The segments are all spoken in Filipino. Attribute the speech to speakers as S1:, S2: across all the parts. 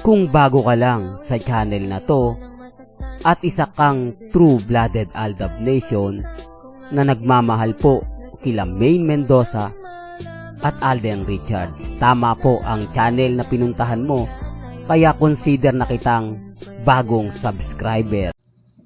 S1: Kung bago ka lang sa channel na to at isa kang true-blooded Aldab Nation na nagmamahal po kila Maine Mendoza at Alden Richards, tama po ang channel na pinuntahan mo, kaya consider na kitang bagong subscriber.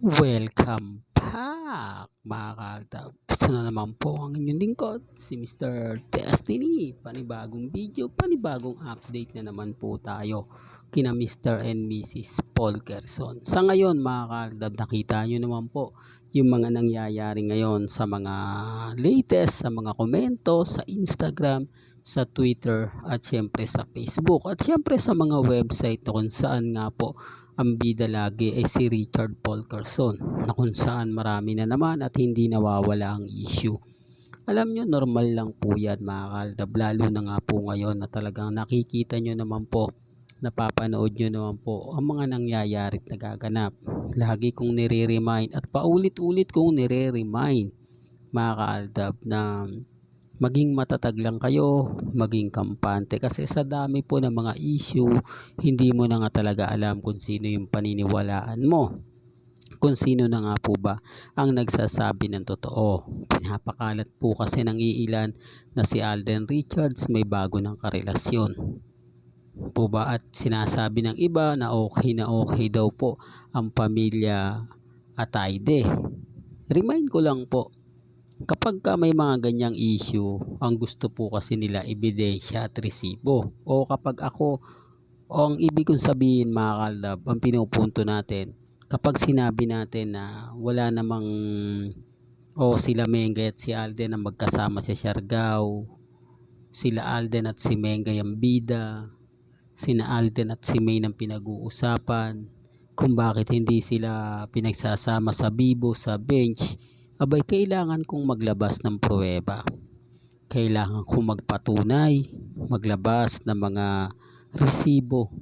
S2: Welcome back mga kaagdab. Ito na naman po ang inyong lingkod, si Mr. Destiny. Panibagong video, panibagong update na naman po tayo kina Mr. and Mrs. Polkerson. Sa ngayon mga kaagdab, nakita nyo naman po yung mga nangyayari ngayon sa mga latest, sa mga komento, sa Instagram, sa Twitter at syempre sa Facebook at syempre sa mga website kung saan nga po ang bida lagi ay si Richard Polkerson, na kung saan marami na naman at hindi nawawala ang issue. Alam nyo, normal lang po yan mga kaaldab, lalo na nga po ngayon na talagang nakikita nyo naman po, napapanood nyo naman po ang mga nangyayari at nagaganap. Lagi kong nire-remind at paulit-ulit kong nire-remind mga kaaldab na maging matatag lang kayo, maging kampante, kasi sa dami po ng mga issue, hindi mo na nga talaga alam kung sino yung paniniwalaan mo, kung sino na nga po ba ang nagsasabi ng totoo. Pinapakalat po kasi ng iilan na si Alden Richards may bago ng karelasyon po ba, at sinasabi ng iba na okay daw po ang pamilya Atayde. Remind ko lang po, kapag ka may mga ganyang issue, ang gusto po kasi nila ebidensya at resibo. O kapag ako, o ang ibig kong sabihin mga kaaldab, ang pinupunto natin, kapag sinabi natin na wala namang, o sila Mengay at si Alden na magkasama sa Siargao, sila Alden at si Mengay ang bida, sina Alden at si May ang pinag-uusapan, kung bakit hindi sila pinagsasama sa bibo, sa bench, abay kailangan kong maglabas ng pruweba. Kailangan kong magpatunay, maglabas ng mga resibo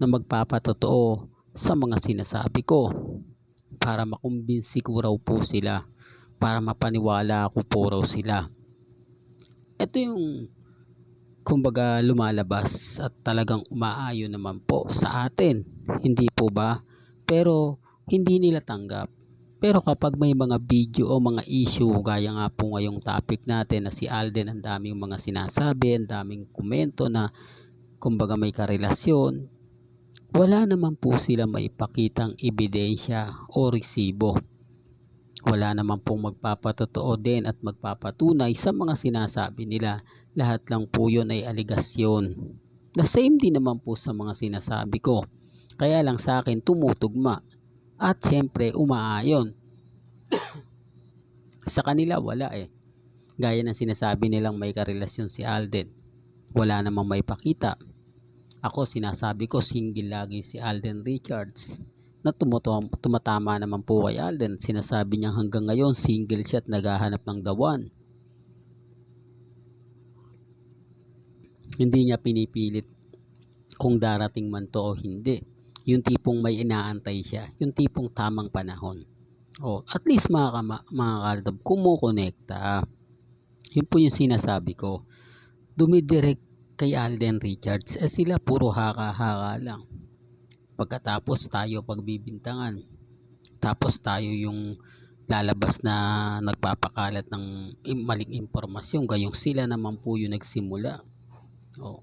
S2: na magpapatotoo sa mga sinasabi ko para makumbinsi ko raw po sila, para mapaniwala ko po raw sila. Ito yung kumbaga lumalabas at talagang umaayon naman po sa atin, hindi po ba? Pero hindi nila tanggap. Pero kapag may mga video o mga issue, gaya nga po ngayong topic natin na si Alden, ang daming mga sinasabi, ang daming komento na kumbaga may karelasyon, wala naman po sila maipakitang ebidensya o resibo. Wala naman pong magpapatotoo din at magpapatunay sa mga sinasabi nila. Lahat lang po yun ay aligasyon. The same din naman po sa mga sinasabi ko. Kaya lang sa akin tumutugma. At syempre umaayon. Sa kanila wala eh. Gaya ng sinasabi nilang may karelasyon si Alden, wala namang may pakita. Ako sinasabi ko single lagi si Alden Richards, na tumatama naman po kay Alden. Sinasabi niya hanggang ngayon single siya at naghahanap ng the one. Hindi niya pinipilit kung darating man to o hindi. Yung tipong may inaantay siya, yung tipong tamang panahon. O at least mga kaaldab, kumukonekta. Yun po yung sinasabi ko. Dumidirect kay Alden Richards, sila puro haka-haka lang. Pagkatapos tayo pagbibintangan, tapos tayo yung lalabas na nagpapakalat ng maling impormasyon, gayong sila naman po yung nagsimula. O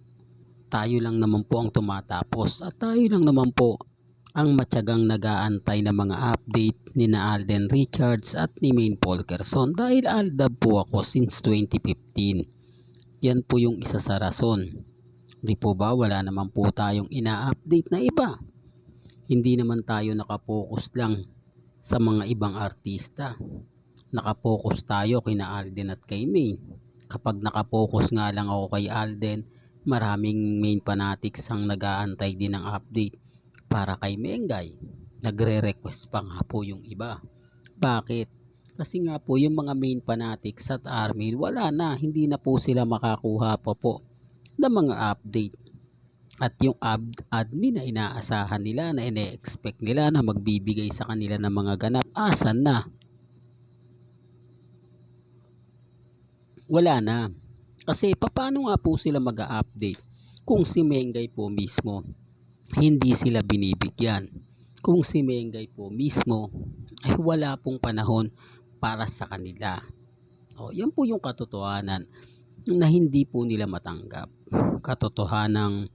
S2: tayo lang naman po ang tumatapos at tayo lang naman po ang matyagang nag-aantay ng mga update ni na Alden Richards at ni Maine Polkerson, dahil Aldab po ako since 2015. Yan po yung isa sa rason. Di po ba wala naman po tayong ina-update na iba? Hindi naman tayo nakapokus lang sa mga ibang artista. Nakapokus tayo kina Alden at kay Maine. Kapag nakapokus nga lang ako kay Alden, maraming Maine fanatics ang nag-aantay din ng update para kay Mengay. Nagre-request pa nga po yung iba. Bakit? Kasi nga po yung mga Maine fanatics at army, wala na, hindi na po sila makakuha pa po ng mga update. At yung admin na inaasahan nila, na ine-expect nila na magbibigay sa kanila ng mga ganap, asan na? Wala na. Kasi paano nga po sila mag-update kung si Mengay po mismo hindi sila binibigyan. Kung si Mengay po mismo ay wala pong panahon para sa kanila. Yan po yung katotohanan na hindi po nila matanggap. Katotohanang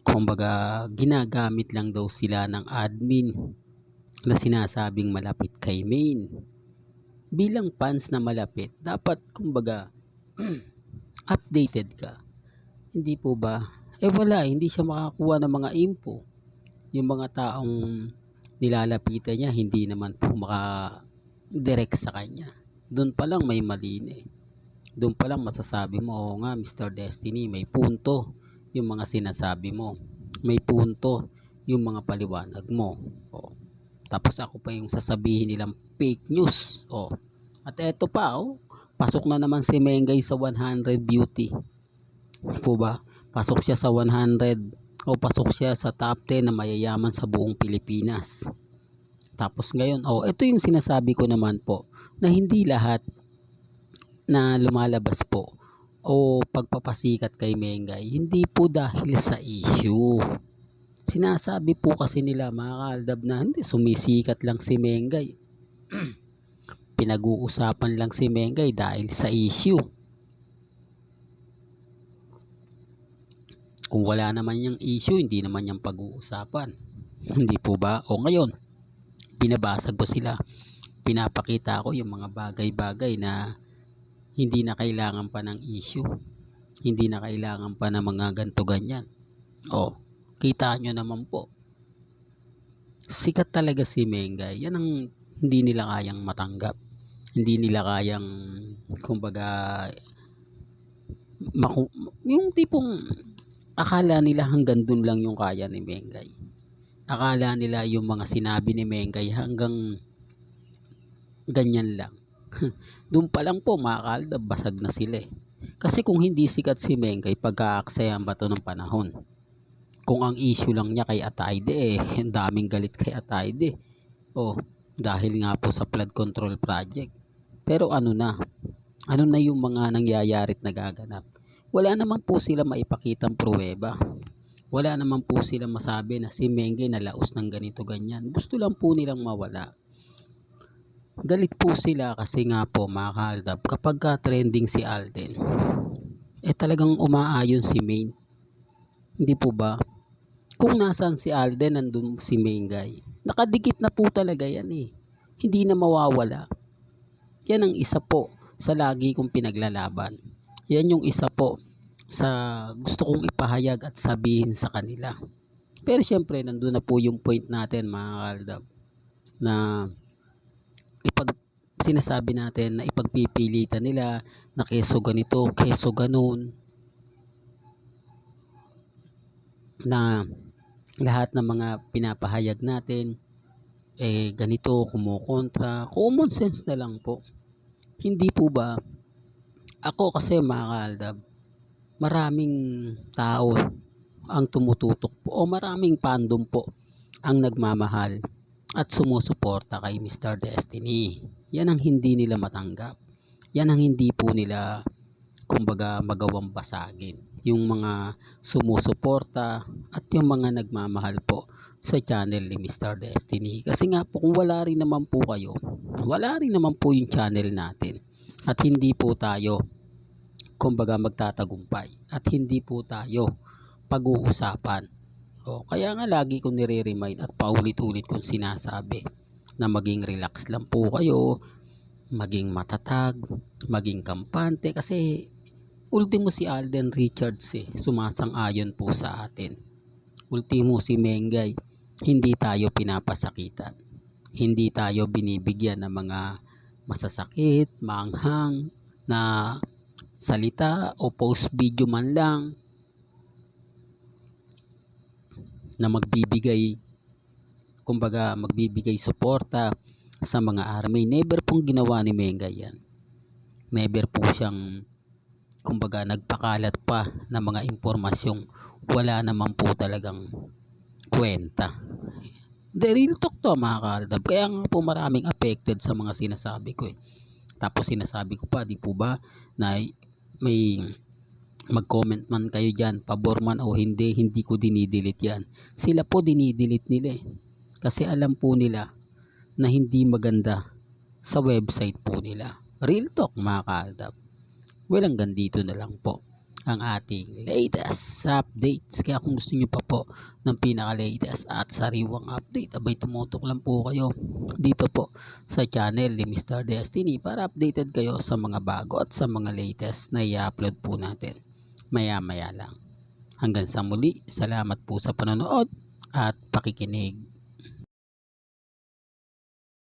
S2: kumbaga ginagamit lang daw sila ng admin na sinasabing malapit kay Main. Bilang fans na malapit, dapat kumbaga updated ka. Hindi po ba? Wala, hindi siya makakuha ng mga info. Yung mga taong nilalapitan niya, hindi naman po maka-direct sa kanya. Doon pa lang may mali na eh. Doon pa lang masasabi mo, oo nga Mr. Destiny, may punto yung mga sinasabi mo. May punto yung mga paliwanag mo. Tapos ako pa yung sasabihin nilang fake news. At eto pa, pasok na naman si Mengay sa 100 beauty. Po ba? Pasok siya sa 100 o pasok siya sa top 10 na mayayaman sa buong Pilipinas. Tapos ngayon, ito yung sinasabi ko naman po na hindi lahat na lumalabas po o pagpapasikat kay Mengay, hindi po dahil sa issue. Sinasabi po kasi nila mga kaaldab na hindi sumisikat lang si Mengay. Pinag-uusapan lang si Mengay dahil sa issue. Kung wala naman yung issue, hindi naman yung pag-uusapan. Hindi po ba? Ngayon, binabasag po sila. Pinapakita ko yung mga bagay-bagay na hindi na kailangan pa ng issue. Hindi na kailangan pa ng mga ganto ganyan. Kita nyo naman po. Sikat talaga si Mengay. Yan ang hindi nila kayang matanggap. Hindi nila kayang kumbaga yung tipong akala nila hanggang dun lang yung kaya ni Mengay. Akala nila yung mga sinabi ni Mengay hanggang ganyan lang. Doon pa lang po mga kaaldab, basag na sila eh. Kasi kung hindi sikat si Mengay, pagka-aksayan ba to ng panahon? Kung ang issue lang niya kay Ataide ang daming galit kay Ataide. Dahil nga po sa flood control project. Pero ano na yung mga nangyayari't nagaganap? Wala naman po sila maipakitang pruweba. Wala naman po sila masabi na si Mengay nalaos ng ganito ganyan. Gusto lang po nilang mawala. Galit po sila kasi nga po mga kaaldab, kapag trending si Alden, talagang umaayon si Main. Hindi po ba? Kung nasaan si Alden, nandun si Mengay. Nakadikit na po talaga yan eh. Hindi na mawawala. Yan ang isa po sa lagi kong pinaglalaban. Yan yung isa po sa gusto kong ipahayag at sabihin sa kanila. Pero syempre, nandun na po yung point natin mga kaaldab, na sinasabi natin na ipagpipilitan nila na keso ganito, keso ganun, na lahat ng mga pinapahayag natin ganito, kumukontra. Common sense na lang po. Hindi po ba? Ako kasi mga kaaldab, maraming tao ang tumututok po o maraming fandom po ang nagmamahal at sumusuporta kay Mr. Destiny. Yan ang hindi nila matanggap. Yan ang hindi po nila kumbaga magawang basagin. Yung mga sumusuporta at yung mga nagmamahal po sa channel ni Mr. Destiny. Kasi nga po kung wala rin naman po kayo, wala rin naman po yung channel natin. At hindi po tayo kumbaga magtatagumpay. At hindi po tayo pag-uusapan. Kaya nga lagi kong nire-remind at paulit-ulit kong sinasabi na maging relax lang po kayo, maging matatag, maging kampante, kasi ultimo si Alden Richards sumasang-ayon po sa atin. Ultimo si Mengay, hindi tayo pinapasakitan. Hindi tayo binibigyan ng mga masasakit, maanghang na salita o post video man lang na magbibigay suporta sa mga army. Never pong ginawa ni Mengay yan. Never po siyang kumbaga nagpakalat pa ng mga impormasyong wala naman po talagang kwenta. The real talk to mga kaaldab. Kaya nga po maraming affected sa mga sinasabi ko Tapos sinasabi ko pa, di po ba, na may Mag-comment man kayo dyan, pabor man o hindi, hindi ko dinidelete yan. Sila po dinidelete nila eh. Kasi alam po nila na hindi maganda sa website po nila. Real talk mga kaaldab. Well, hanggang dito na lang po ang ating latest updates. Kaya kung gusto nyo pa po ng pinaka-latest at sariwang update, abay tumutok lang po kayo dito po sa channel ni Mr. Destiny para updated kayo sa mga bago at sa mga latest na i-upload po natin maya-maya lang. Hanggang sa muli, salamat po sa panonood at pakikinig.